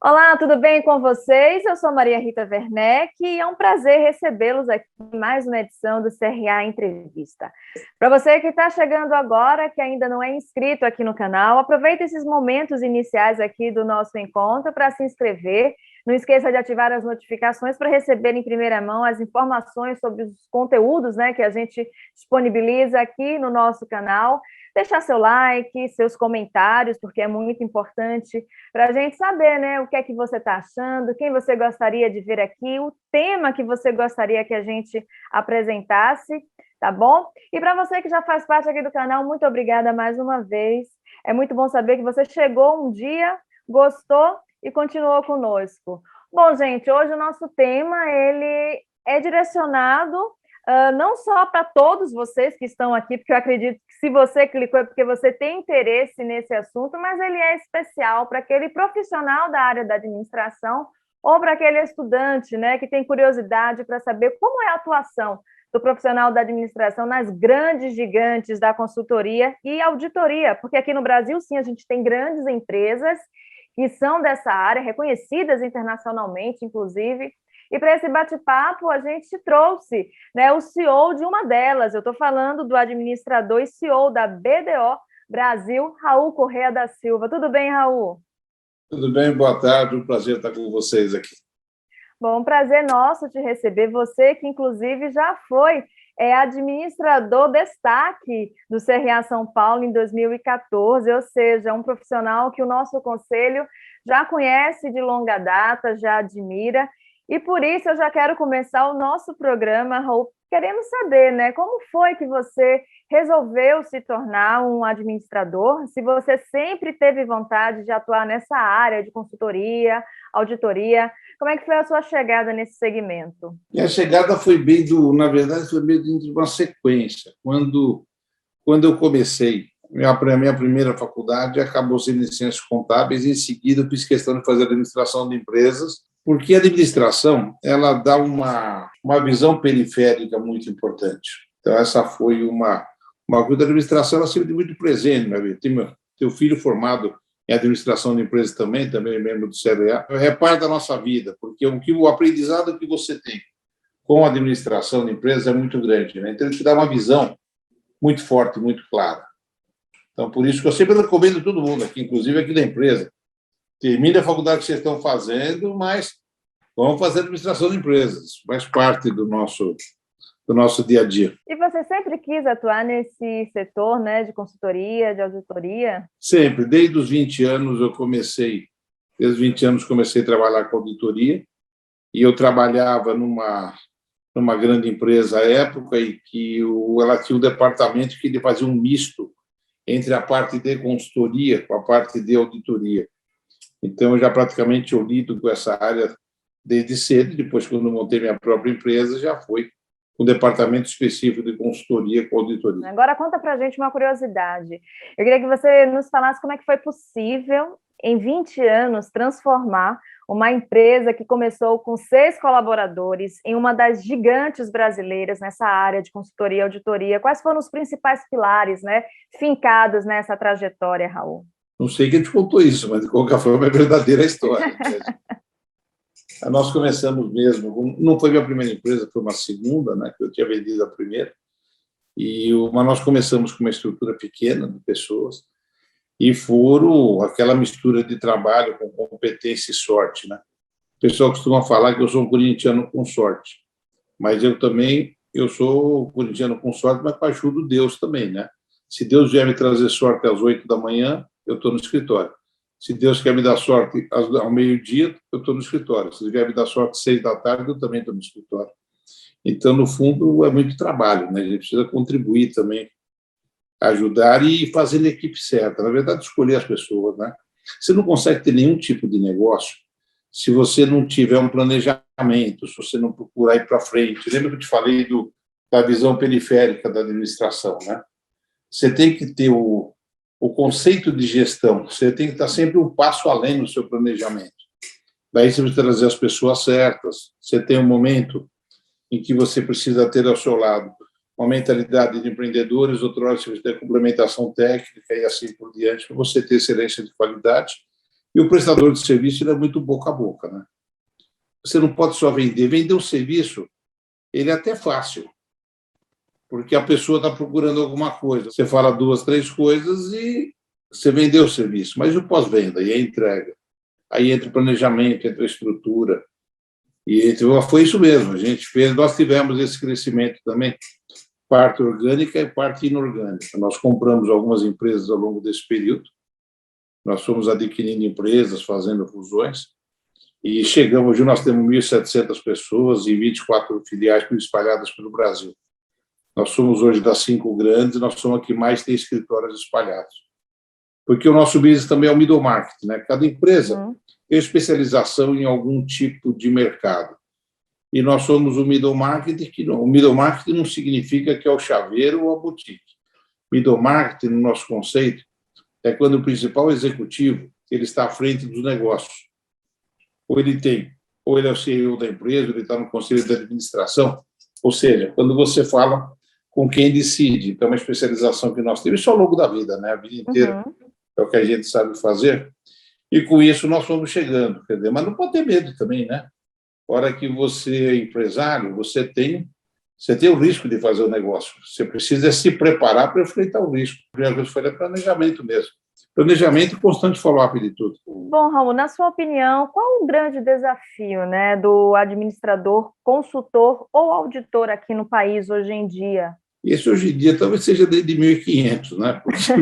Olá, tudo bem com vocês? Eu sou Maria Rita Werneck e é um prazer recebê-los aqui em mais uma edição do CRA Entrevista. Para você que está chegando agora, que ainda não é inscrito aqui no canal, aproveite esses momentos iniciais aqui do nosso encontro para se inscrever. Não esqueça de ativar as notificações para receber em primeira mão as informações sobre os conteúdos, que a gente disponibiliza aqui no nosso canal. Deixar seu like, seus comentários, porque é muito importante para a gente saber, o que é que você está achando, quem você gostaria de ver aqui, o tema que você gostaria que a gente apresentasse, tá bom? E para você que já faz parte aqui do canal, muito obrigada mais uma vez. É muito bom saber que você chegou um dia, gostou e continuou conosco. Bom, gente, hoje o nosso tema ele é direcionado não só para todos vocês que estão aqui, porque eu acredito que se você clicou é porque você tem interesse nesse assunto, mas ele é especial para aquele profissional da área da administração ou para aquele estudante, que tem curiosidade para saber como é a atuação do profissional da administração nas grandes gigantes da consultoria e auditoria, porque aqui no Brasil, sim, a gente tem grandes empresas que são dessa área, reconhecidas internacionalmente, inclusive. E para esse bate-papo, a gente trouxe o CEO de uma delas. Eu estou falando do administrador e CEO da BDO Brasil, Raul Correa da Silva. Tudo bem, Raul? Tudo bem, boa tarde. Um prazer estar com vocês aqui. Bom, um prazer nosso te receber. Você que, inclusive, já foi administrador destaque do CRA São Paulo em 2014, ou seja, um profissional que o nosso conselho já conhece de longa data, já admira. E por isso eu já quero começar o nosso programa, Raul, querendo saber, como foi que você resolveu se tornar um administrador, se você sempre teve vontade de atuar nessa área de consultoria, auditoria, como é que foi a sua chegada nesse segmento? Minha chegada foi na verdade, foi meio dentro de uma sequência. Quando eu comecei, minha primeira faculdade acabou sendo em ciências contábeis, e em seguida eu fiz questão de fazer administração de empresas, porque a administração ela dá uma visão periférica muito importante. Então, essa foi uma coisa da administração, ela sempre muito presente na vida. Tenho filho formado em administração de empresas também membro do CRA. É parte da nossa vida, porque o aprendizado que você tem com a administração de empresas é muito grande. Então, ele te dá uma visão muito forte, muito clara. Então, por isso que eu sempre recomendo todo mundo aqui, inclusive aqui da empresa, termine a faculdade que vocês estão fazendo, mas vamos fazer administração de empresas, faz parte do nosso dia a dia. E você sempre quis atuar nesse setor, de consultoria, de auditoria? Sempre, desde os 20 anos desde os 20 anos comecei a trabalhar com auditoria, e eu trabalhava numa grande empresa à época, e que ela tinha um departamento que ele fazia um misto entre a parte de consultoria com a parte de auditoria. Então, eu já praticamente lido com essa área desde cedo. Depois, quando montei minha própria empresa, já foi um departamento específico de consultoria com auditoria. Agora, conta para a gente uma curiosidade. Eu queria que você nos falasse como é que foi possível, em 20 anos, transformar uma empresa que começou com 6 colaboradores em uma das gigantes brasileiras nessa área de consultoria e auditoria. Quais foram os principais pilares, fincados nessa trajetória, Raul? Não sei quem te contou isso, mas de qualquer forma é verdadeira a história. Nós começamos mesmo, não foi minha primeira empresa, foi uma segunda, que eu tinha vendido a primeira, mas nós começamos com uma estrutura pequena de pessoas, e foram aquela mistura de trabalho com competência e sorte. O pessoal costuma falar que eu sou um corintiano com sorte, mas eu sou corintiano com sorte, mas com a ajuda de Deus também. Se Deus vier me trazer sorte às 8 da manhã, eu estou no escritório. Se Deus quer me dar sorte ao meio-dia, eu estou no escritório. Se Ele vier me dar sorte às 6 da tarde, eu também estou no escritório. Então, no fundo, é muito trabalho. A gente precisa contribuir também, ajudar e fazer a equipe certa. Na verdade, escolher as pessoas. Você não consegue ter nenhum tipo de negócio se você não tiver um planejamento, se você não procurar ir para frente. Lembra que eu te falei da visão periférica da administração? Você tem que ter o conceito de gestão, você tem que estar sempre um passo além no seu planejamento. Daí você precisa trazer as pessoas certas, você tem um momento em que você precisa ter ao seu lado uma mentalidade de empreendedores, outra hora você precisa ter complementação técnica e assim por diante, para você ter excelência de qualidade E o prestador de serviço ele é muito boca a boca, né? Você não pode só vender. Vender o serviço, ele é até fácil, porque a pessoa está procurando alguma coisa. Você fala 2, 3 coisas e você vendeu o serviço. Mas o pós-venda e a entrega? Aí entra o planejamento, entra a estrutura. E foi isso mesmo. A gente fez, nós tivemos esse crescimento também, parte orgânica e parte inorgânica. Nós compramos algumas empresas ao longo desse período. Nós fomos adquirindo empresas, fazendo fusões. E chegamos, hoje nós temos 1.700 pessoas e 24 filiais espalhadas pelo Brasil. Nós somos hoje das 5 grandes, nós somos a que mais tem escritórios espalhados. Porque o nosso business também é o middle market, né? Cada empresa tem especialização em algum tipo de mercado. E nós somos o middle market, que não, o middle market não significa que é o chaveiro ou a boutique. Middle market, no nosso conceito, é quando o principal executivo ele está à frente dos negócios. Ou ele é o CEO da empresa, ele está no conselho de administração, ou seja, quando você fala com quem decide. Então, é uma especialização que nós temos, isso ao longo da vida, né? A vida inteira é o que a gente sabe fazer, e com isso nós fomos chegando, quer dizer, mas não pode ter medo também, né? A hora que você é empresário, você tem o risco de fazer o negócio, você precisa se preparar para enfrentar o risco. A primeira coisa foi planejamento mesmo. Planejamento e constante follow-up de tudo. Bom, Raul, na sua opinião, qual o grande desafio, né, do administrador, consultor ou auditor aqui no país hoje em dia? Esse hoje em dia talvez seja desde 1500, né? Porque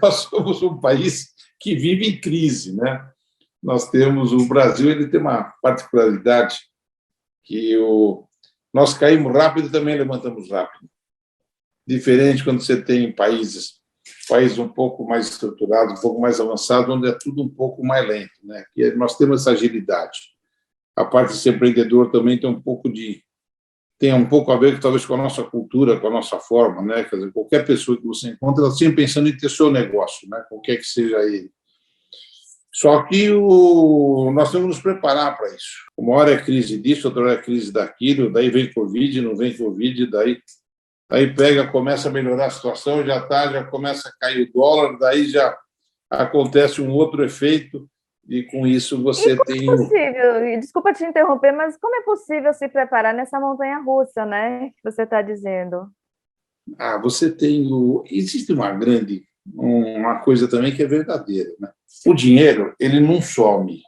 nós somos um país que vive em crise, né? O Brasil ele tem uma particularidade que nós caímos rápido e também levantamos rápido. Diferente quando você tem países um pouco mais estruturados, um pouco mais avançados, onde é tudo um pouco mais lento, né? E nós temos essa agilidade. A parte de ser empreendedor também tem um pouco a ver talvez com a nossa cultura, com a nossa forma, né? Quer dizer, qualquer pessoa que você encontra, ela sempre pensando em ter seu negócio, né? Qualquer que seja ele. Só que nós temos que nos preparar para isso. Uma hora é crise disso, outra hora é crise daquilo, daí vem Covid, não vem Covid, daí começa a melhorar a situação, já começa a cair o dólar, daí já acontece um outro efeito, e com isso você tem... Como é possível, desculpa te interromper, mas como é possível se preparar nessa montanha-russa, né, que você está dizendo? Existe uma coisa também que é verdadeira, né? O dinheiro, ele não some.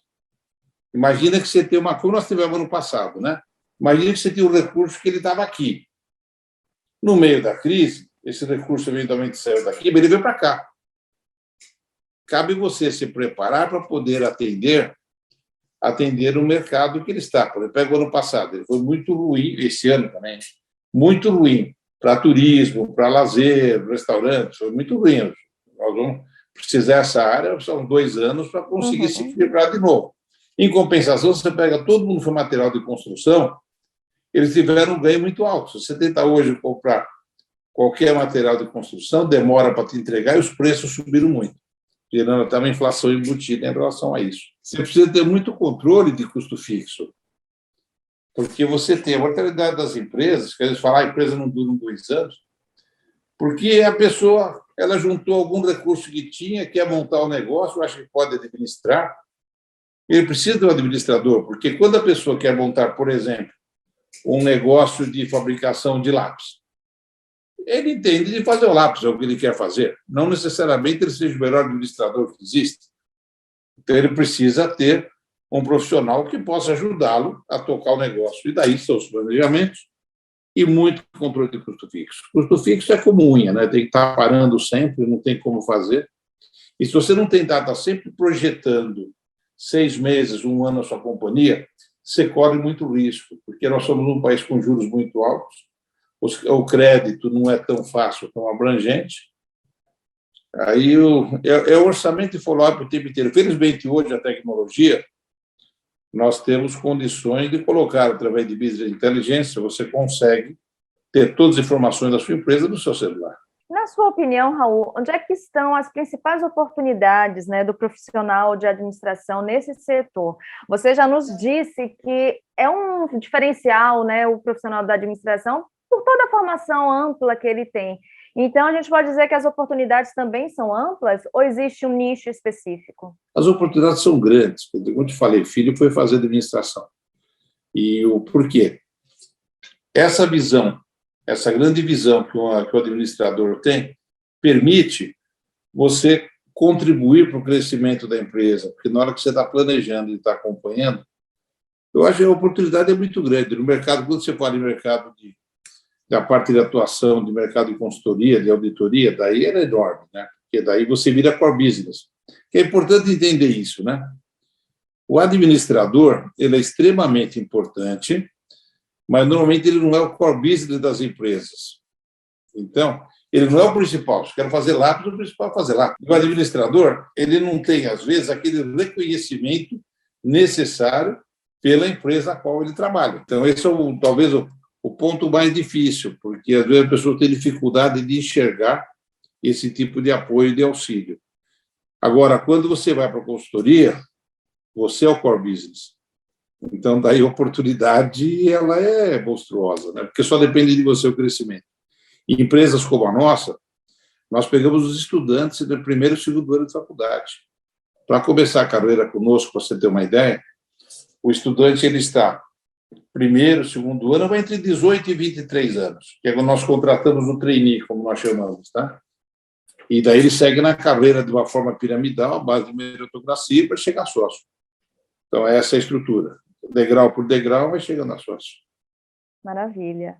Imagina que você tem como nós tivemos no passado, né? Imagina que você tem um recurso que ele estava aqui. No meio da crise, esse recurso eventualmente saiu daqui, mas ele veio para cá. Cabe você se preparar para poder atender o mercado que ele está. Por exemplo, pega o ano passado, ele foi muito ruim, esse ano também, muito ruim para turismo, para lazer, restaurantes, foi muito ruim. Nós vamos precisar dessa área, são 2 anos para conseguir se equilibrar de novo. Em compensação, você pega todo mundo que foi material de construção, eles tiveram um ganho muito alto. Se você tenta hoje comprar qualquer material de construção, demora para te entregar e os preços subiram muito, gerando até uma inflação embutida em relação a isso. Você precisa ter muito controle de custo fixo, porque você tem a mortalidade das empresas, que eles falam, a empresa não dura 2 anos, porque a pessoa ela juntou algum recurso que tinha, quer montar o negócio, acha que pode administrar, ele precisa de um administrador, porque quando a pessoa quer montar, por exemplo, um negócio de fabricação de lápis, ele entende de fazer o lápis, é o que ele quer fazer. Não necessariamente ele seja o melhor administrador que existe. Então, ele precisa ter um profissional que possa ajudá-lo a tocar o negócio. E daí são os planejamentos e muito controle de custo fixo. Custo fixo é como unha, né? Tem que estar parando sempre, não tem como fazer. E se você não tentar estar sempre projetando 6 meses, 1 ano a sua companhia, você corre muito risco, porque nós somos um país com juros muito altos, o crédito não é tão fácil, tão abrangente. Aí é o orçamento e follow-up o tempo inteiro. Felizmente, hoje, a tecnologia, nós temos condições de colocar, através de business inteligência, você consegue ter todas as informações da sua empresa no seu celular. Na sua opinião, Raul, onde é que estão as principais oportunidades, né, do profissional de administração nesse setor? Você já nos disse que é um diferencial, né, o profissional da administração, por toda a formação ampla que ele tem. Então, a gente pode dizer que as oportunidades também são amplas ou existe um nicho específico? As oportunidades são grandes. Como eu te falei, filho foi fazer administração. E o porquê? Essa visão, essa grande visão que o administrador tem, permite você contribuir para o crescimento da empresa, porque na hora que você está planejando e está acompanhando, eu acho que a oportunidade é muito grande. No mercado, quando você fala em mercado da parte de atuação, de mercado de consultoria, de auditoria, daí é enorme, né? Porque daí você vira core business. Que é importante entender isso, né? O administrador, ele é extremamente importante, mas normalmente ele não é o core business das empresas. Então, ele não é o principal. Se eu quero fazer lápis, o principal é fazer lápis. O administrador, ele não tem, às vezes, aquele reconhecimento necessário pela empresa a qual ele trabalha. Então, esse é talvez o ponto mais difícil, porque às vezes a pessoa tem dificuldade de enxergar esse tipo de apoio e de auxílio. Agora, quando você vai para a consultoria, você é o core business. Então, daí a oportunidade ela é monstruosa, né? Porque só depende de você o crescimento. Em empresas como a nossa, nós pegamos os estudantes do primeiro e segundo ano de faculdade. Para começar a carreira conosco, para você ter uma ideia, o estudante ele está primeiro, segundo ano, vai entre 18 e 23 anos, que é quando nós contratamos o trainee, como nós chamamos, tá? E daí ele segue na carreira de uma forma piramidal, à base de meritocracia, para chegar a sócio. Então, essa é a estrutura. Degrau por degrau, vai chegando a sócio. Maravilha.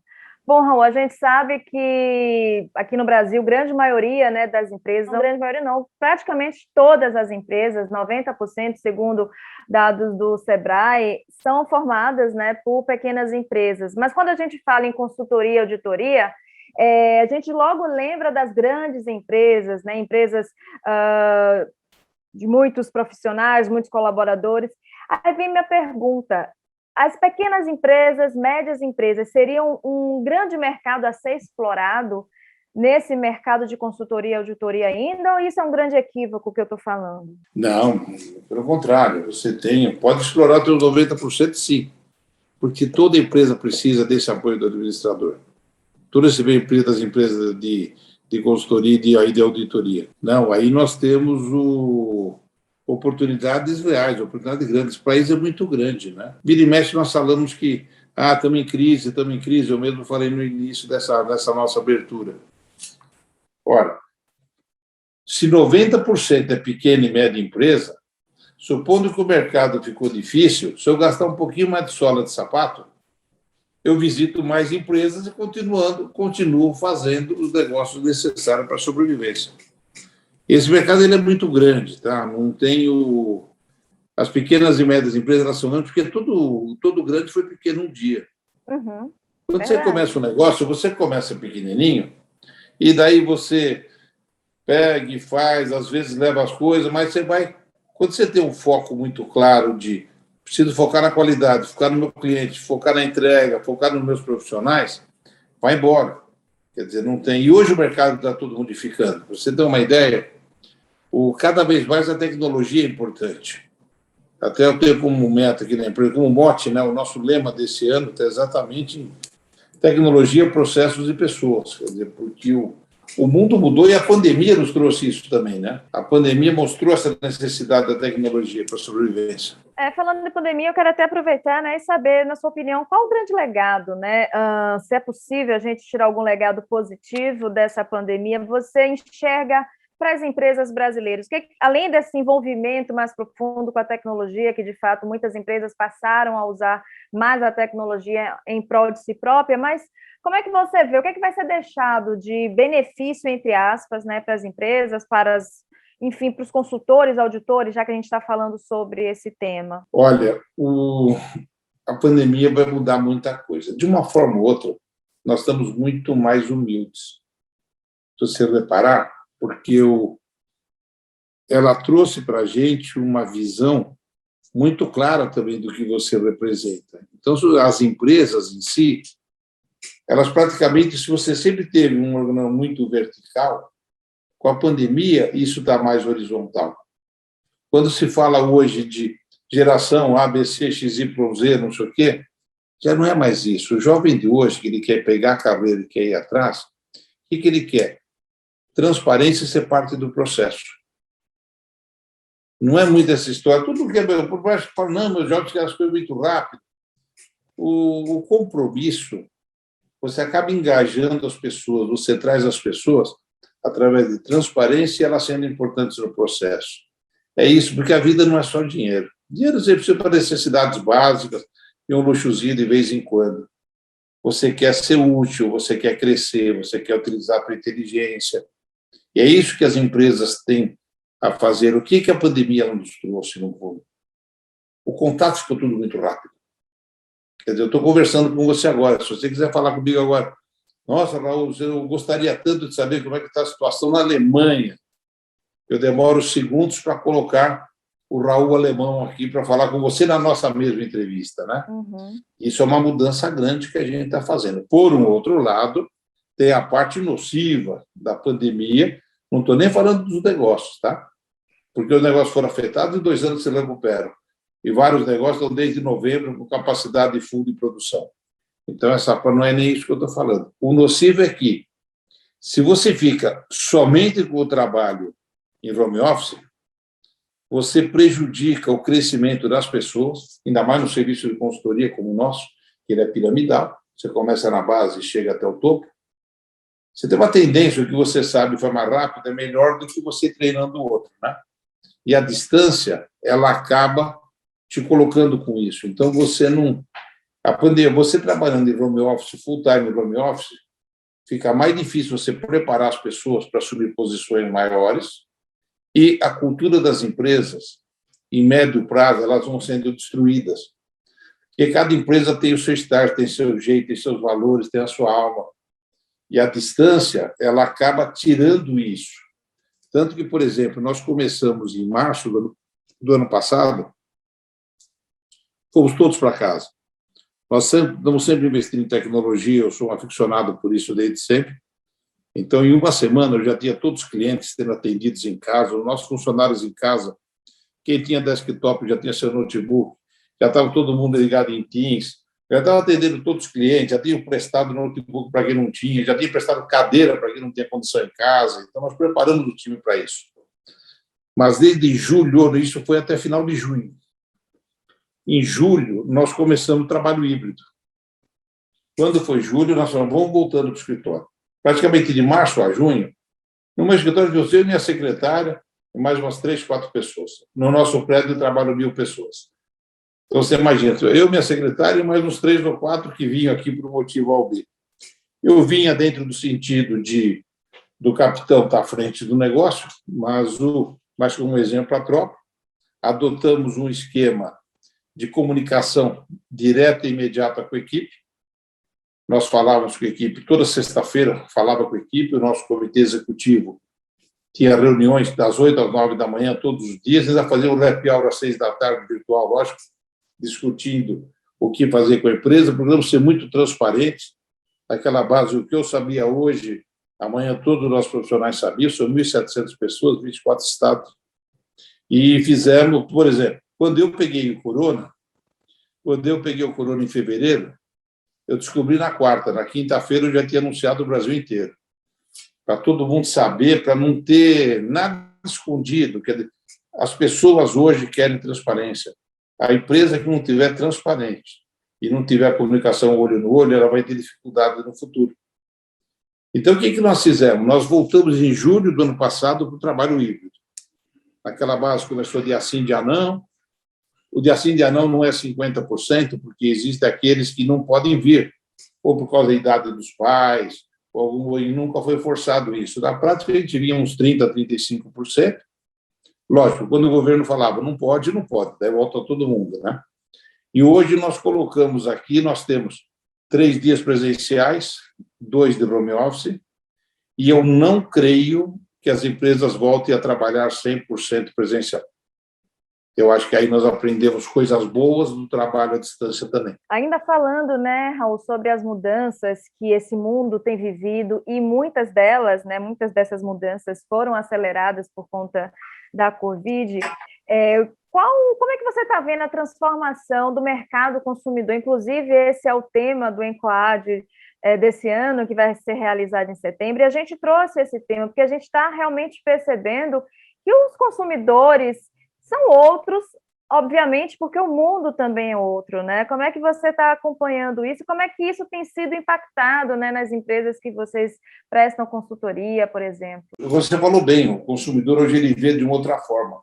Bom, Raul, a gente sabe que aqui no Brasil, grande maioria, né, das empresas, não grande maioria não, praticamente todas as empresas, 90%, segundo dados do Sebrae, são formadas, né, por pequenas empresas. Mas quando a gente fala em consultoria e auditoria, a gente logo lembra das grandes empresas, né, empresas de muitos profissionais, muitos colaboradores. Aí vem minha pergunta: as pequenas empresas, médias empresas, seriam um grande mercado a ser explorado nesse mercado de consultoria e auditoria ainda, ou isso é um grande equívoco que eu estou falando? Não, pelo contrário, você pode explorar os 90% sim, porque toda empresa precisa desse apoio do administrador. Todas as empresas de consultoria e de auditoria. Não, aí nós temos oportunidades reais, oportunidades grandes. O país é muito grande, né? Vira e mexe, nós falamos que estamos em crise. Eu mesmo falei no início dessa nossa abertura. Ora, se 90% é pequena e média empresa, supondo que o mercado ficou difícil, se eu gastar um pouquinho mais de sola de sapato, eu visito mais empresas e continuo fazendo os negócios necessários para a sobrevivência. Esse mercado ele é muito grande, tá? Não tem as pequenas e médias empresas, elas são grandes, porque todo grande foi pequeno um dia. Uhum, Quando verdade. você começa um negócio, você começa pequenininho, e daí você pega e faz, às vezes leva as coisas, mas você vai... Quando você tem um foco muito claro de preciso focar na qualidade, focar no meu cliente, focar na entrega, focar nos meus profissionais, vai embora. Quer dizer, não tem... E hoje o mercado está tudo modificando. Para você ter uma ideia, cada vez mais a tecnologia é importante. Até eu tenho como meta aqui na empresa, como mote, né? O nosso lema desse ano está exatamente em tecnologia, processos e pessoas. Quer dizer, porque o mundo mudou e a pandemia nos trouxe isso também, né? A pandemia mostrou essa necessidade da tecnologia para a sobrevivência. Falando de pandemia, eu quero até aproveitar, né, e saber, na sua opinião, qual o grande legado, né? Se é possível a gente tirar algum legado positivo dessa pandemia, você enxerga para as empresas brasileiras, que além desse envolvimento mais profundo com a tecnologia, que de fato muitas empresas passaram a usar mais a tecnologia em prol de si própria, mas como é que você vê? O que é que vai ser deixado de benefício, entre aspas, né, para as empresas, para enfim, para os consultores, auditores, já que a gente está falando sobre esse tema? Olha, a pandemia vai mudar muita coisa. De uma forma ou outra, nós estamos muito mais humildes. Se você reparar, porque ela trouxe para a gente uma visão muito clara também do que você representa. Então, as empresas em si, elas praticamente, se você sempre teve um órgão muito vertical, com a pandemia, isso está mais horizontal. Quando se fala hoje de geração A, B, C, X, Y, Z, não sei o quê, já não é mais isso. O jovem de hoje, que ele quer pegar a carreira e quer ir atrás, o que ele quer? transparência e ser parte do processo. Não é muito essa história. Tudo que é por baixo, fala, não, meus jovens querem as coisas muito rápido. O compromisso, você acaba engajando as pessoas, você traz as pessoas através de transparência e elas sendo importantes no processo. É isso, porque a vida não é só dinheiro. Dinheiro você precisa para necessidades básicas e um luxozinho de vez em quando. Você quer ser útil, você quer crescer, você quer utilizar a sua inteligência. E é isso que as empresas têm a fazer. O que a pandemia nos trouxe no mundo? O contato ficou tudo muito rápido. Quer dizer, eu estou conversando com você agora. Se você quiser falar comigo agora, nossa, Raul, eu gostaria tanto de saber como é que está a situação na Alemanha. Eu demoro segundos para colocar o Raul alemão aqui para falar com você na nossa mesma entrevista, né? Uhum. Isso é uma mudança grande que a gente está fazendo. Por um outro lado, tem a parte nociva da pandemia. Não estou nem falando dos negócios, tá? Porque os negócios foram afetados e 2 anos se recuperam. E vários negócios estão desde novembro com capacidade full de produção. Então, essa não é nem isso que eu estou falando. O nocivo é que, se você fica somente com o trabalho em home office, você prejudica o crescimento das pessoas, ainda mais no serviço de consultoria como o nosso, que ele é piramidal. Você começa na base e chega até o topo. Você tem uma tendência, o que você sabe foi mais rápido, é melhor do que você treinando o outro, né? E a distância, ela acaba te colocando com isso. Então, você não... A pandemia, você trabalhando em home office, full time em home office, fica mais difícil você preparar as pessoas para assumir posições maiores e a cultura das empresas, em médio prazo, elas vão sendo destruídas. Porque cada empresa tem o seu start, tem seu jeito, tem seus valores, tem a sua alma. E a distância, ela acaba tirando isso. Tanto que, por exemplo, nós começamos em março do ano passado, fomos todos para casa. Nós estamos sempre investindo em tecnologia, eu sou um aficionado por isso desde sempre. Então, em uma semana, eu já tinha todos os clientes sendo atendidos em casa, os nossos funcionários em casa, quem tinha desktop já tinha seu notebook, já estava todo mundo ligado em Teams, já estava atendendo todos os clientes, já tinha prestado notebook para quem não tinha, já tinha prestado cadeira para quem não tinha condição em casa. Então, nós preparamos o time para isso. Mas desde julho, isso foi até final de junho. Em julho, nós começamos o trabalho híbrido. Quando foi julho, nós falamos, vamos voltando para o escritório. Praticamente de março a junho, no meu escritório de você e minha secretária, e mais umas 3, 4 pessoas. No nosso prédio, trabalham 1.000 pessoas. Então, você imagina, eu, minha secretária, e mais uns 3 ou 4 que vinham aqui por um motivo ao B. Eu vinha dentro do sentido do capitão estar à frente do negócio, mas como exemplo para a tropa, adotamos um esquema de comunicação direta e imediata com a equipe. Nós falávamos com a equipe toda sexta-feira, falava com a equipe, o nosso comitê executivo tinha reuniões das 8 às 9 da manhã todos os dias, ainda fazia um happy hour às 6 da tarde, virtual, lógico, discutindo o que fazer com a empresa, procuramos ser muito transparentes, aquela base, o que eu sabia hoje, amanhã todos os nossos profissionais sabiam, são 1.700 pessoas, 24 estados, e fizemos, por exemplo, quando eu peguei o corona em fevereiro, eu descobri na quarta, na quinta-feira eu já tinha anunciado o Brasil inteiro, para todo mundo saber, para não ter nada escondido. As pessoas hoje querem transparência. A empresa que não tiver transparente e não tiver comunicação olho no olho, ela vai ter dificuldade no futuro. Então, o que nós fizemos? Nós voltamos em julho do ano passado para o trabalho híbrido. Aquela base começou dia sim, dia não. O dia sim, dia não é 50%, porque existem aqueles que não podem vir, ou por causa da idade dos pais, e nunca foi forçado isso. Na prática, a gente via uns 30%, 35%. Lógico, quando o governo falava não pode, daí volta todo mundo, né? E hoje nós colocamos aqui, nós temos 3 dias presenciais, 2 de home office, e eu não creio que as empresas voltem a trabalhar 100% presencial. Eu acho que aí nós aprendemos coisas boas do trabalho à distância também. Ainda falando, né, Raul, sobre as mudanças que esse mundo tem vivido, e muitas delas, né, muitas dessas mudanças foram aceleradas por conta da Covid, como é que você está vendo a transformação do mercado consumidor? Inclusive, esse é o tema do Encoad desse ano, que vai ser realizado em setembro, e a gente trouxe esse tema, porque a gente está realmente percebendo que os consumidores são outros, obviamente, porque o mundo também é outro, né? Como é que você está acompanhando isso? Como é que isso tem sido impactado, né, nas empresas que vocês prestam consultoria, por exemplo? Você falou bem, o consumidor hoje ele vê de uma outra forma.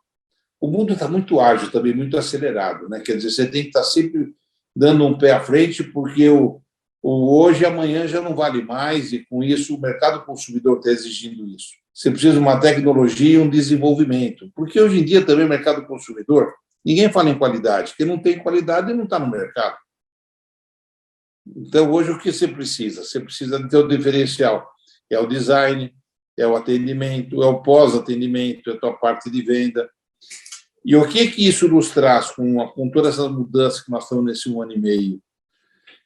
O mundo está muito ágil, também muito acelerado, né? Quer dizer, você tem que estar sempre dando um pé à frente, porque o hoje e amanhã já não vale mais, e com isso o mercado consumidor está exigindo isso. Você precisa de uma tecnologia e um desenvolvimento, porque hoje em dia também o mercado consumidor, ninguém fala em qualidade, quem não tem qualidade não está no mercado. Então, hoje, o que você precisa? Você precisa ter o diferencial, é o design, é o atendimento, é o pós-atendimento, é a tua parte de venda. E o que isso nos traz com toda essa mudança que nós estamos nesse 1 ano e meio?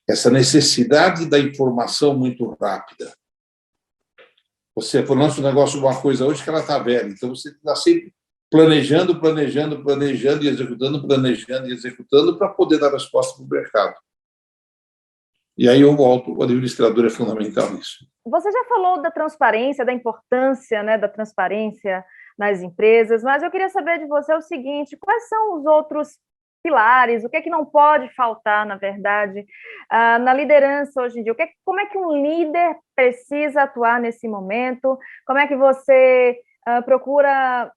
Essa necessidade da informação muito rápida. Você lança um negócio, uma coisa hoje que ela está velha, então você está sempre planejando e executando para poder dar resposta para o mercado. E aí eu volto, o administrador é fundamental nisso. Você já falou da transparência, da importância, né, da transparência nas empresas, mas eu queria saber de você o seguinte: quais são os outros pilares, o que é que não pode faltar, na verdade, na liderança hoje em dia? Como é que um líder precisa atuar nesse momento? Como é que você procura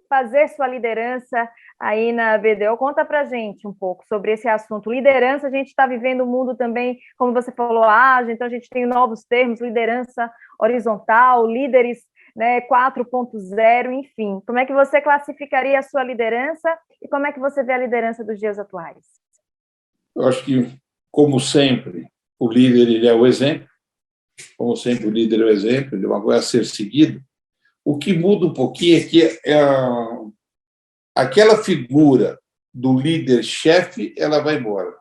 fazer sua liderança aí na BDO? Conta para a gente um pouco sobre esse assunto. Liderança, a gente está vivendo um mundo também, como você falou, ágil, então a gente tem novos termos, liderança horizontal, líderes, né, 4.0, enfim. Como é que você classificaria a sua liderança e como é que você vê a liderança dos dias atuais? Eu acho que, como sempre, o líder ele é o exemplo. Como sempre, o líder é o exemplo, ele é uma coisa a ser seguido. O que muda um pouquinho é que aquela figura do líder-chefe, ela vai embora.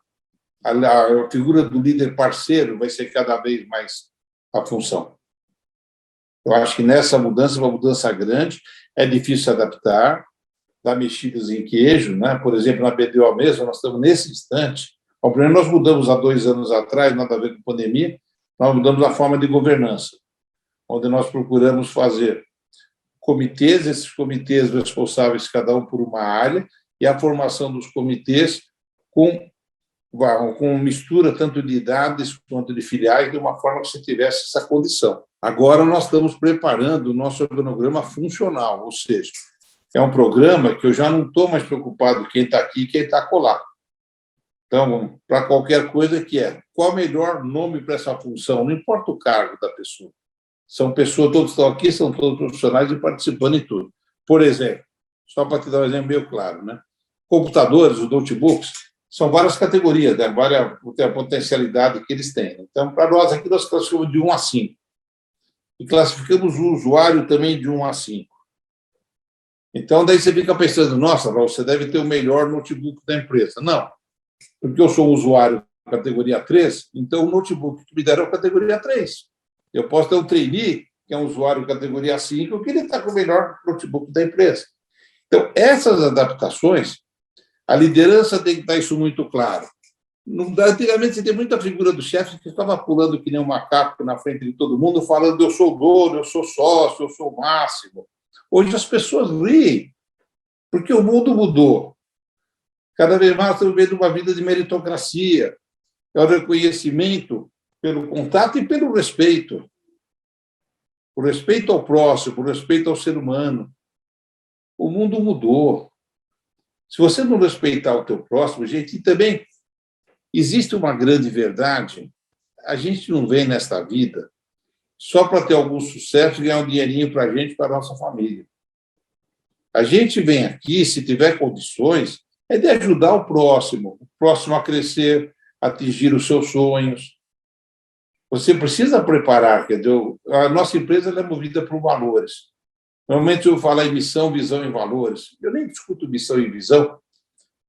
A figura do líder parceiro vai ser cada vez mais a função. Eu acho que nessa mudança, uma mudança grande, é difícil se adaptar, dá mexidas em queijo, né? Por exemplo, na BDO mesmo, nós estamos nesse instante. Primeiro, nós mudamos há 2 anos atrás, nada a ver com pandemia, nós mudamos a forma de governança, onde nós procuramos fazer comitês, esses comitês responsáveis, cada um por uma área, e a formação dos comitês com mistura tanto de idades quanto de filiais, de uma forma que você tivesse essa condição. Agora nós estamos preparando o nosso organograma funcional, ou seja, é um programa que eu já não estou mais preocupado quem está aqui e quem está acolá. Então, para qualquer coisa que qual o melhor nome para essa função? Não importa o cargo da pessoa. São pessoas, todos estão aqui, são todos profissionais e participando em tudo. Por exemplo, só para te dar um exemplo meio claro, né? Computadores, os notebooks, são várias categorias, né? A potencialidade que eles têm. Então, para nós aqui, nós classificamos de 1 a 5. E classificamos o usuário também de 1 a 5. Então, daí você fica pensando, nossa, você deve ter o melhor notebook da empresa. Não, porque eu sou um usuário categoria 3, então o notebook que me deram é categoria 3. Eu posso ter um trainee, que é um usuário categoria 5, que ele está com o melhor notebook da empresa. Então, essas adaptações, a liderança tem que estar isso muito claro. Antigamente, você tem muita figura do chefe que estava pulando que nem um macaco na frente de todo mundo, falando eu sou o dono, eu sou sócio, eu sou o máximo. Hoje as pessoas riem, porque o mundo mudou. Cada vez mais estamos vendo uma vida de meritocracia, é o reconhecimento pelo contato e pelo respeito. O respeito ao próximo, o respeito ao ser humano. O mundo mudou. Se você não respeitar o teu próximo, gente, e também existe uma grande verdade, a gente não vem nesta vida só para ter algum sucesso e ganhar um dinheirinho para a gente, para a nossa família. A gente vem aqui, se tiver condições, é de ajudar o próximo a crescer, a atingir os seus sonhos. Você precisa preparar, quer dizer, a nossa empresa é movida por valores. Normalmente eu falo em missão, visão e valores. Eu nem discuto missão e visão,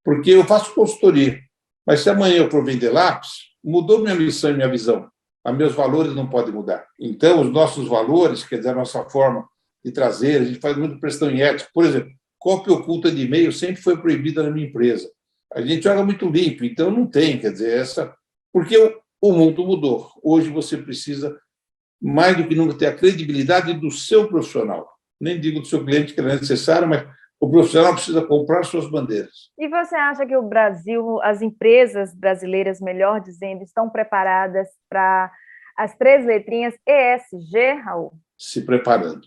porque eu faço consultoria. Mas se amanhã eu for vender lápis, mudou minha missão e minha visão. Os meus valores não podem mudar. Então, os nossos valores, quer dizer, a nossa forma de trazer, a gente faz muito questão em ética. Por exemplo, cópia oculta de e-mail sempre foi proibida na minha empresa. A gente joga muito limpo, então não tem, quer dizer, essa... Porque o mundo mudou. Hoje você precisa, mais do que nunca, ter a credibilidade do seu profissional. Nem digo do seu cliente, que é necessário, mas o profissional precisa comprar suas bandeiras. E você acha que o Brasil, as empresas brasileiras, melhor dizendo, estão preparadas para as 3 letrinhas ESG, Raul? Se preparando.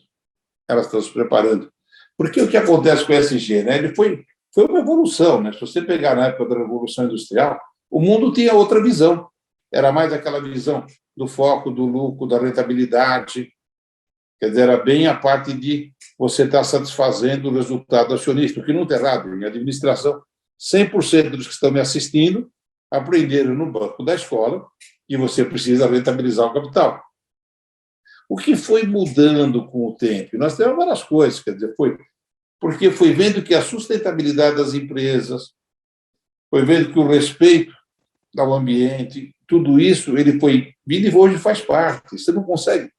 Elas estão se preparando. Porque o que acontece com o ESG, né? Ele foi uma evolução, né? Se você pegar na época da Revolução Industrial, o mundo tinha outra visão. Era mais aquela visão do foco, do lucro, da rentabilidade. Quer dizer, era bem a parte de você estar satisfazendo o resultado acionista, o que não está errado. Em administração, 100% dos que estão me assistindo aprenderam no banco da escola que você precisa rentabilizar o capital. O que foi mudando com o tempo? Nós temos várias coisas, quer dizer, porque foi vendo que a sustentabilidade das empresas, foi vendo que o respeito ao ambiente, tudo isso, ele foi vindo e hoje faz parte. Você não consegue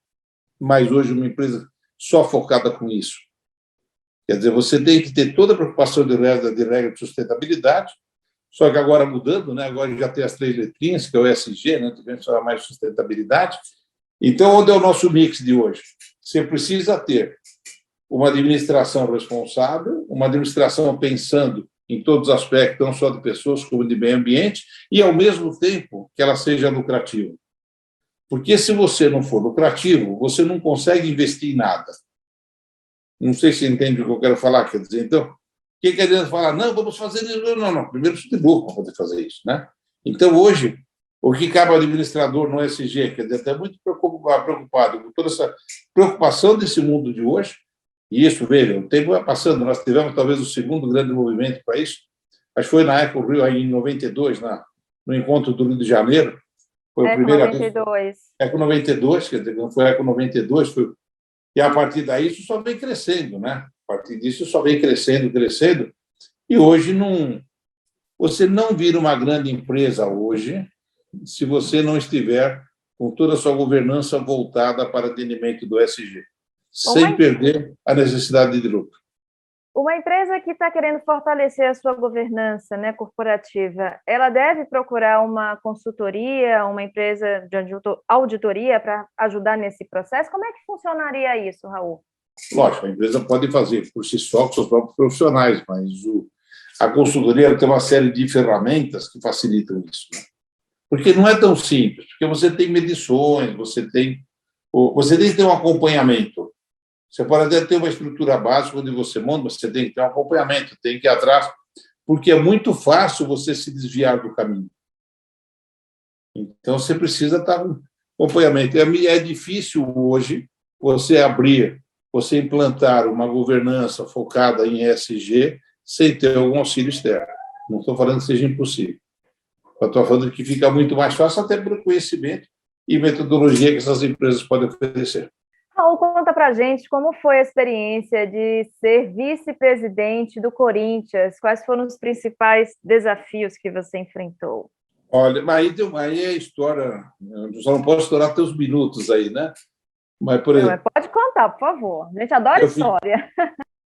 mais hoje uma empresa só focada com isso. Quer dizer, você tem que ter toda a preocupação de regra de sustentabilidade, só que agora mudando, né? Agora já tem as 3 letrinhas, que é o ESG, né? Tivemos que falar mais de sustentabilidade. Então, onde é o nosso mix de hoje? Você precisa ter uma administração responsável, uma administração pensando em todos os aspectos, não só de pessoas, como de meio ambiente, e, ao mesmo tempo, que ela seja lucrativa. Porque, se você não for lucrativo, você não consegue investir em nada. Não sei se entende o que eu quero falar, quer dizer, então, o que adianta falar? Não, vamos fazer isso. Não. Primeiro, precisa ter lucro para poder fazer isso, né? Então, hoje, o que cabe ao administrador no ESG, quer dizer, está muito preocupado com toda essa preocupação desse mundo de hoje, e isso, veja, o tempo vai passando, nós tivemos talvez o segundo grande movimento para isso, acho que foi na Eco Rio, aí, em 92, no encontro do Rio de Janeiro, foi a primeira 92. Vez. Eco 92, quer dizer, não foi Eco 92, e a partir daí isso só vem crescendo, né? A partir disso só vem crescendo, e hoje você não vira uma grande empresa hoje se você não estiver com toda a sua governança voltada para atendimento do ESG, sem perder a necessidade de lucro. Uma empresa que está querendo fortalecer a sua governança, né, corporativa, ela deve procurar uma consultoria, uma empresa de auditoria para ajudar nesse processo? Como é que funcionaria isso, Raul? Lógico, a empresa pode fazer por si só com seus próprios profissionais, mas a consultoria tem uma série de ferramentas que facilitam isso, né? Porque não é tão simples, porque você tem medições, você tem que ter um acompanhamento. Você pode até ter uma estrutura básica onde você monta, mas você tem que ter um acompanhamento, tem que ir atrás, porque é muito fácil você se desviar do caminho. Então, você precisa estar com acompanhamento. É difícil hoje você implantar uma governança focada em ESG sem ter algum auxílio externo. Não estou falando que seja impossível. Eu estou falando que fica muito mais fácil até pelo conhecimento e metodologia que essas empresas podem oferecer. Raul, conta para a gente como foi a experiência de ser vice-presidente do Corinthians, quais foram os principais desafios que você enfrentou? Olha, aí é a história, eu só não posso estourar teus minutos aí, né? Mas, por exemplo, pode contar, por favor, a gente adora história.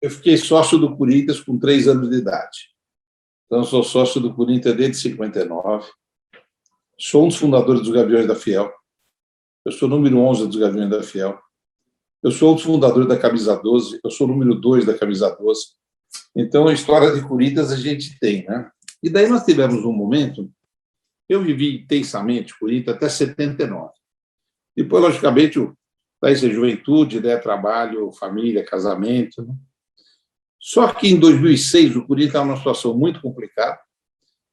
Eu fiquei sócio do Corinthians com 3 anos de idade. Então, sou sócio do Corinthians desde 59. Sou um dos fundadores dos Gaviões da Fiel. Eu sou o número 11 dos Gaviões da Fiel. Eu sou um dos fundadores da Camisa 12. Eu sou o número 2 da Camisa 12. Então, a história de Corinthians a gente tem, né? E daí nós tivemos um momento, eu vivi intensamente Corinthians até 79. Depois, logicamente, daí é juventude, né? Trabalho, família, casamento, né? Só que em 2006 o Corinthians estava numa situação muito complicada.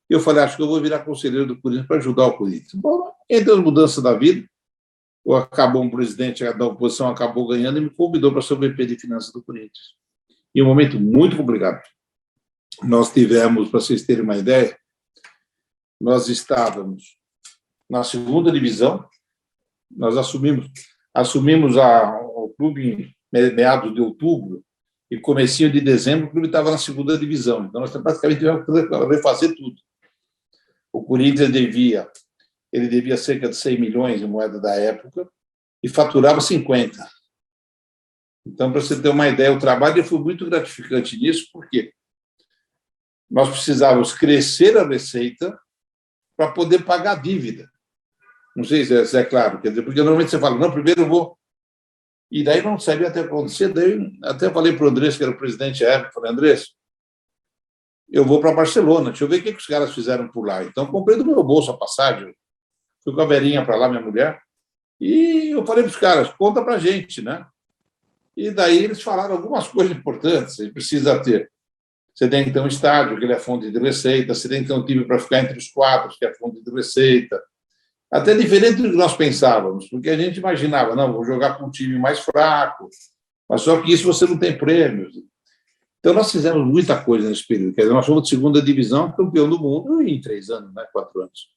Eu falei, acho que eu vou virar conselheiro do Corinthians para ajudar o Corinthians. Bom, entre as mudanças da vida, um presidente da oposição acabou ganhando e me convidou para ser o VP de Finanças do Corinthians. Em um momento muito complicado. Nós tivemos, para vocês terem uma ideia, nós estávamos na 2ª divisão, nós assumimos o clube em meados de outubro, e comecinho de dezembro o clube estava na 2ª divisão. Então, nós praticamente tivemos que refazer tudo. O Corinthians devia cerca de 100 milhões em moeda da época e faturava 50. Então, para você ter uma ideia, o trabalho foi muito gratificante nisso, porque nós precisávamos crescer a receita para poder pagar a dívida. Não sei se é claro, quer dizer, porque normalmente você fala, não, primeiro eu vou. E daí não sabia até acontecer. Daí até falei para o Andrés, que era o presidente da época, falei, Andrés, eu vou para Barcelona, deixa eu ver o que os caras fizeram por lá. Então, comprei do meu bolso a passagem, fui com a Verinha para lá, minha mulher, e eu falei para os caras, conta para a gente, né? E daí eles falaram algumas coisas importantes. Você precisa ter. Você tem que ter um estádio, que ele é fonte de receita. Você tem que ter um time para ficar entre os quatro, que é fonte de receita. Até diferente do que nós pensávamos, porque a gente imaginava, não, vou jogar com um time mais fraco, mas só que isso você não tem prêmios. Então, nós fizemos muita coisa nesse período. Quer dizer, nós fomos de segunda divisão, campeão do mundo em 3 anos, né? 4 anos.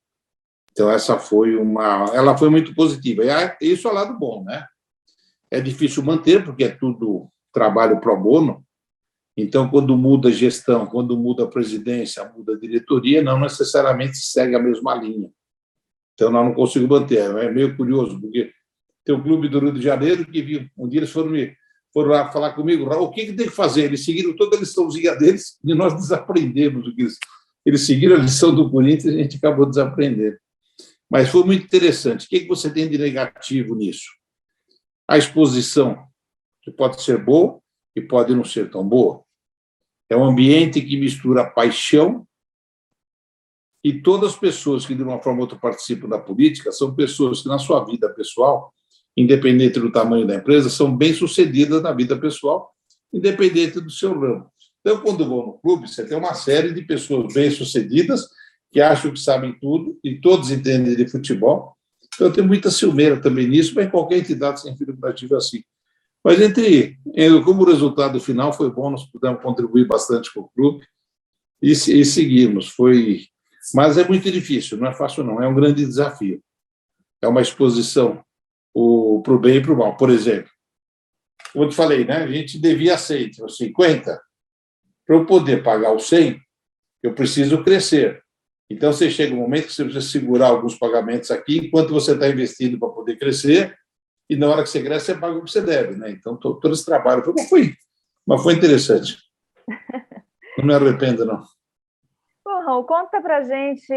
Então, essa foi ela foi muito positiva. E isso é o lado bom, né? É difícil manter, porque é tudo trabalho pro bono. Então, quando muda a gestão, quando muda a presidência, muda a diretoria, não necessariamente segue a mesma linha. Então, nós não conseguimos manter. É meio curioso, porque tem o Clube do Rio de Janeiro que um dia eles foram lá falar comigo, o que tem que fazer? Eles seguiram toda a liçãozinha deles e nós desaprendemos o que eles seguiram a lição do Corinthians e a gente acabou desaprendendo. Mas foi muito interessante. O que você tem de negativo nisso? A exposição, que pode ser boa e pode não ser tão boa. É um ambiente que mistura paixão e todas as pessoas que, de uma forma ou outra, participam da política são pessoas que, na sua vida pessoal, independente do tamanho da empresa, são bem-sucedidas na vida pessoal, independente do seu ramo. Então, quando vou no clube, você tem uma série de pessoas bem-sucedidas que acham que sabem tudo e todos entendem de futebol. Então, eu tenho muita ciumeira também nisso, mas em qualquer entidade sem fim lucrativo é assim. Mas, como o resultado final foi bom, nós pudemos contribuir bastante com o clube e seguimos. Mas é muito difícil, não é fácil, não. É um grande desafio. É uma exposição para o bem e para o mal. Por exemplo, como eu te falei, né, a gente devia 100, 50. Para eu poder pagar os 100, eu preciso crescer. Então, você chega um momento que você precisa segurar alguns pagamentos aqui, enquanto você está investindo para poder crescer, e na hora que você cresce, você paga o que você deve. Né? Então, todo esse trabalho foi interessante. Não me arrependo, não. Bom, Raul, conta para a gente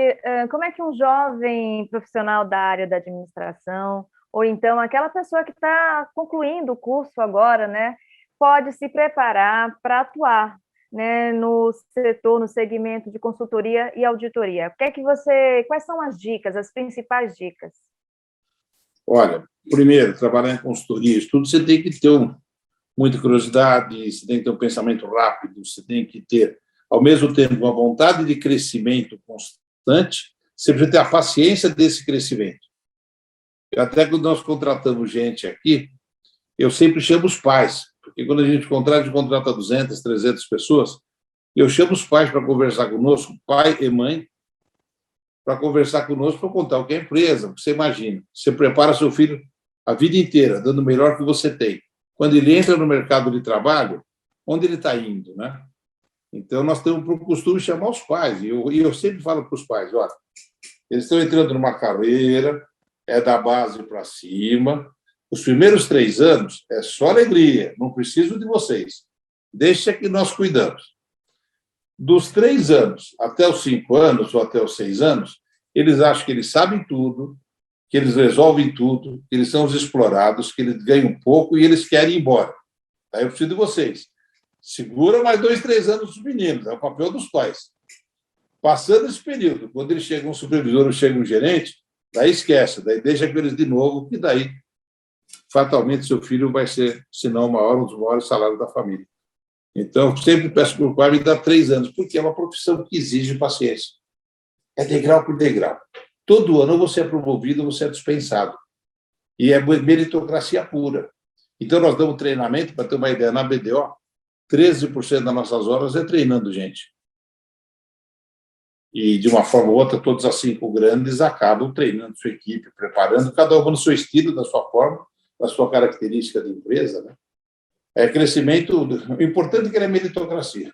como é que um jovem profissional da área da administração, ou então aquela pessoa que está concluindo o curso agora, né, pode se preparar para atuar, né, no setor, no segmento de consultoria e auditoria. Quais são as dicas, as principais dicas? Olha, primeiro, trabalhar em consultoria, estudo, você tem que ter muita curiosidade, você tem que ter um pensamento rápido, você tem que ter, ao mesmo tempo, uma vontade de crescimento constante, você precisa ter a paciência desse crescimento. Até quando nós contratamos gente aqui, eu sempre chamo os pais, porque quando a gente contrata 200, 300 pessoas, eu chamo os pais para conversar conosco, pai e mãe, para conversar conosco, para contar o que é a empresa, o que você imagina. Você prepara seu filho a vida inteira, dando o melhor que você tem. Quando ele entra no mercado de trabalho, onde ele está indo, né? Então, nós temos por costume chamar os pais, e eu sempre falo para os pais, olha, eles estão entrando numa carreira, é da base para cima, os primeiros 3 anos é só alegria, não preciso de vocês, deixa que nós cuidamos. Dos 3 anos até os 5 anos, ou até os 6 anos, eles acham que eles sabem tudo, que eles resolvem tudo, que eles são os explorados, que eles ganham pouco e eles querem ir embora. Aí eu preciso de vocês. Segura mais 2, 3 anos os meninos, é o papel dos pais. Passando esse período, quando eles chegam um supervisor ou chega um gerente, daí esquece, daí deixa com eles de novo, que daí, fatalmente, seu filho vai ser, se não um dos maiores salários da família. Então, eu sempre peço para o pai me dar 3 anos, porque é uma profissão que exige paciência. É degrau por degrau. Todo ano você é promovido, você é dispensado. E é meritocracia pura. Então, nós damos treinamento, para ter uma ideia, na BDO, 13% das nossas horas é treinando gente. E, de uma forma ou outra, todas as 5 grandes acabam treinando sua equipe, preparando, cada uma no seu estilo, da sua forma, da sua característica de empresa, né? É crescimento, o importante é que ele é meritocracia.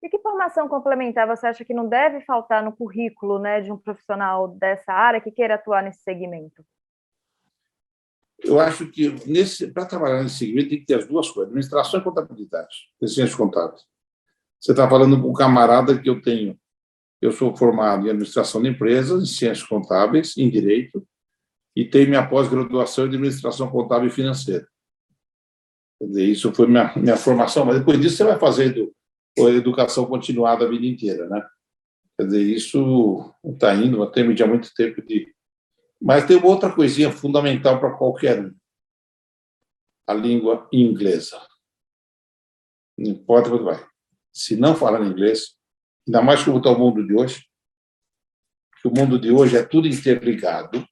E que formação complementar você acha que não deve faltar no currículo, né, de um profissional dessa área que queira atuar nesse segmento? Eu acho que, para trabalhar nesse segmento, tem que ter as 2 coisas, administração e contabilidade, ciências contábeis. Você está falando com um camarada que eu sou formado em administração de empresas, em ciências contábeis, em direito, e tenho minha pós-graduação em administração contábil e financeira. Quer dizer, isso foi minha formação, mas depois disso você vai fazendo educação continuada a vida inteira, né? Quer dizer, isso está indo, até há muito tempo de... Mas tem uma outra coisinha fundamental para qualquer um: a língua inglesa. Não importa onde vai. Se não falar inglês, ainda mais como está o mundo de hoje, que o mundo de hoje é tudo interligado.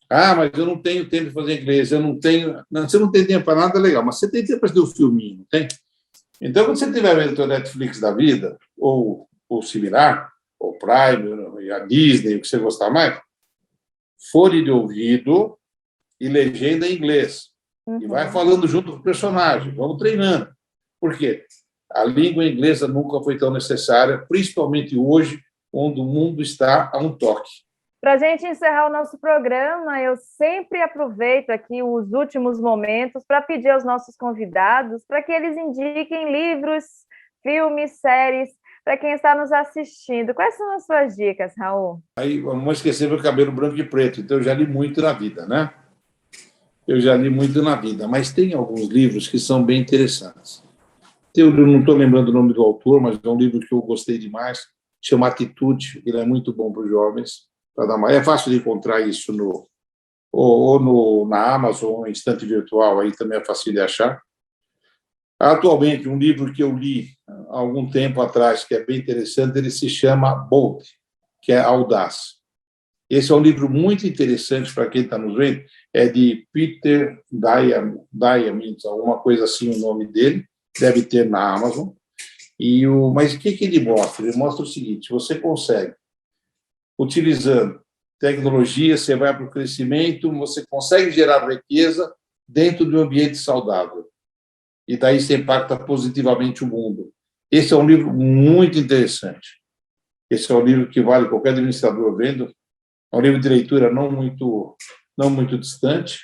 Ah, mas eu não tenho tempo de fazer inglês, eu não tenho... Não, você não tem tempo para nada, legal, mas você tem tempo para fazer um filminho, não tem? Então, quando você estiver vendo o Netflix da vida, ou similar, ou Prime, a Disney, o que você gostar mais, fone de ouvido e legenda em inglês. E vai falando junto com o personagem, vamos treinando. Por quê? A língua inglesa nunca foi tão necessária, principalmente hoje, onde o mundo está a um toque. Para a gente encerrar o nosso programa, eu sempre aproveito aqui os últimos momentos para pedir aos nossos convidados para que eles indiquem livros, filmes, séries, para quem está nos assistindo. Quais são as suas dicas, Raul? Aí, vamos esquecer meu cabelo branco e preto, então eu já li muito na vida, né? Eu já li muito na vida, mas tem alguns livros que são bem interessantes. Eu não estou lembrando o nome do autor, mas é um livro que eu gostei demais, chama Atitude, ele é muito bom para os jovens. É fácil de encontrar isso na Amazon, ou em estante virtual, aí também é fácil de achar. Atualmente, um livro que eu li há algum tempo atrás, que é bem interessante, ele se chama Bold, que é Audaz. Esse é um livro muito interessante para quem está nos vendo, é de Peter Diamandis, alguma coisa assim o nome dele, deve ter na Amazon. Mas o que ele mostra? Ele mostra o seguinte: você consegue, utilizando tecnologia, você vai para o crescimento, você consegue gerar riqueza dentro de um ambiente saudável. E daí você impacta positivamente o mundo. Esse é um livro muito interessante. Esse é um livro que vale qualquer administrador vendo. É um livro de leitura não muito distante.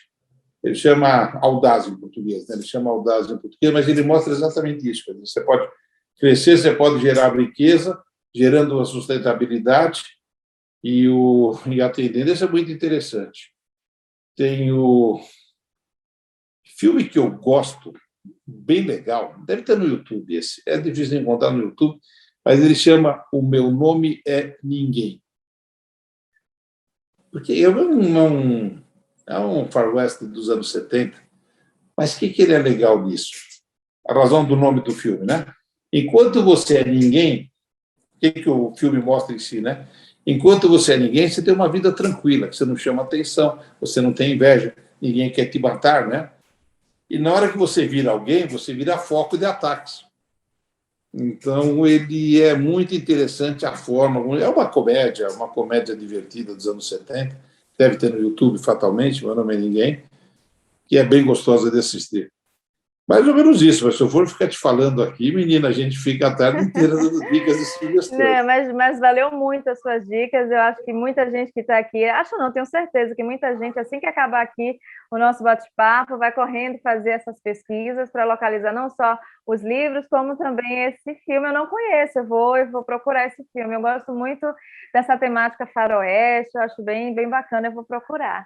Ele chama Audaz em português, né? Ele chama Audaz em português, mas ele mostra exatamente isso. Você pode crescer, você pode gerar riqueza, gerando a sustentabilidade e atendendo. Isso é muito interessante. Tem o filme que eu gosto, bem legal, deve ter no YouTube esse, é difícil de encontrar no YouTube, mas ele chama O Meu Nome é Ninguém. Porque é um faroeste dos anos 70, mas o que ele é legal nisso? A razão do nome do filme, né? Enquanto você é ninguém, o que o filme mostra em si, né? Enquanto você é ninguém, você tem uma vida tranquila, que você não chama atenção, você não tem inveja, ninguém quer te matar, né? E na hora que você vira alguém, você vira foco de ataques. Então, ele é muito interessante a forma. É uma comédia divertida dos anos 70, deve ter no YouTube fatalmente, Meu Nome é Ninguém, que é bem gostosa de assistir. Mais ou menos isso, mas se eu for ficar te falando aqui, menina, a gente fica a tarde inteira dando dicas e sugestões. Mas valeu muito as suas dicas. Eu acho que muita gente que está aqui, acho não, tenho certeza que muita gente, assim que acabar aqui o nosso bate-papo, vai correndo fazer essas pesquisas para localizar não só os livros, como também esse filme. Eu não conheço, eu vou procurar esse filme. Eu gosto muito dessa temática faroeste, eu acho bem bacana, eu vou procurar.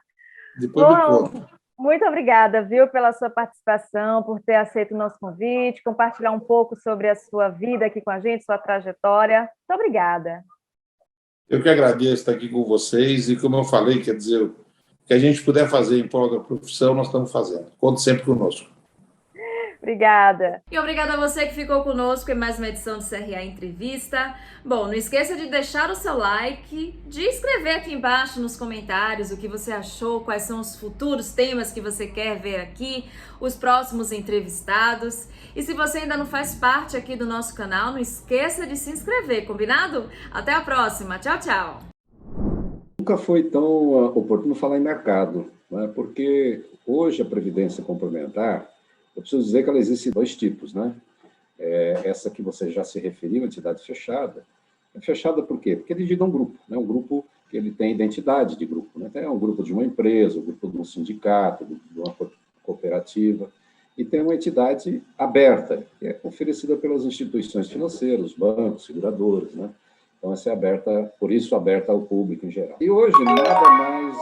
Depois me conta. Muito obrigada, viu, pela sua participação, por ter aceito o nosso convite, compartilhar um pouco sobre a sua vida aqui com a gente, sua trajetória. Muito obrigada. Eu que agradeço estar aqui com vocês e, como eu falei, quer dizer, o que a gente puder fazer em prol da profissão, nós estamos fazendo. Conte sempre conosco. Obrigada. E obrigada a você que ficou conosco em mais uma edição do CRA Entrevista. Bom, não esqueça de deixar o seu like, de escrever aqui embaixo nos comentários o que você achou, quais são os futuros temas que você quer ver aqui, os próximos entrevistados. E se você ainda não faz parte aqui do nosso canal, não esqueça de se inscrever, combinado? Até a próxima. Tchau, tchau. Nunca foi tão oportuno falar em mercado, né? Porque hoje a Previdência Complementar, eu preciso dizer que ela existe de dois tipos, né? Essa que você já se referiu, entidade fechada. É fechada por quê? Porque é dirigida a um grupo, né? Um grupo que ele tem identidade de grupo, né? Então, é um grupo de uma empresa, um grupo de um sindicato, de uma cooperativa, e tem uma entidade aberta, que é oferecida pelas instituições financeiras, bancos, seguradoras, né? Então, essa é aberta, por isso aberta ao público em geral. E hoje, nada mais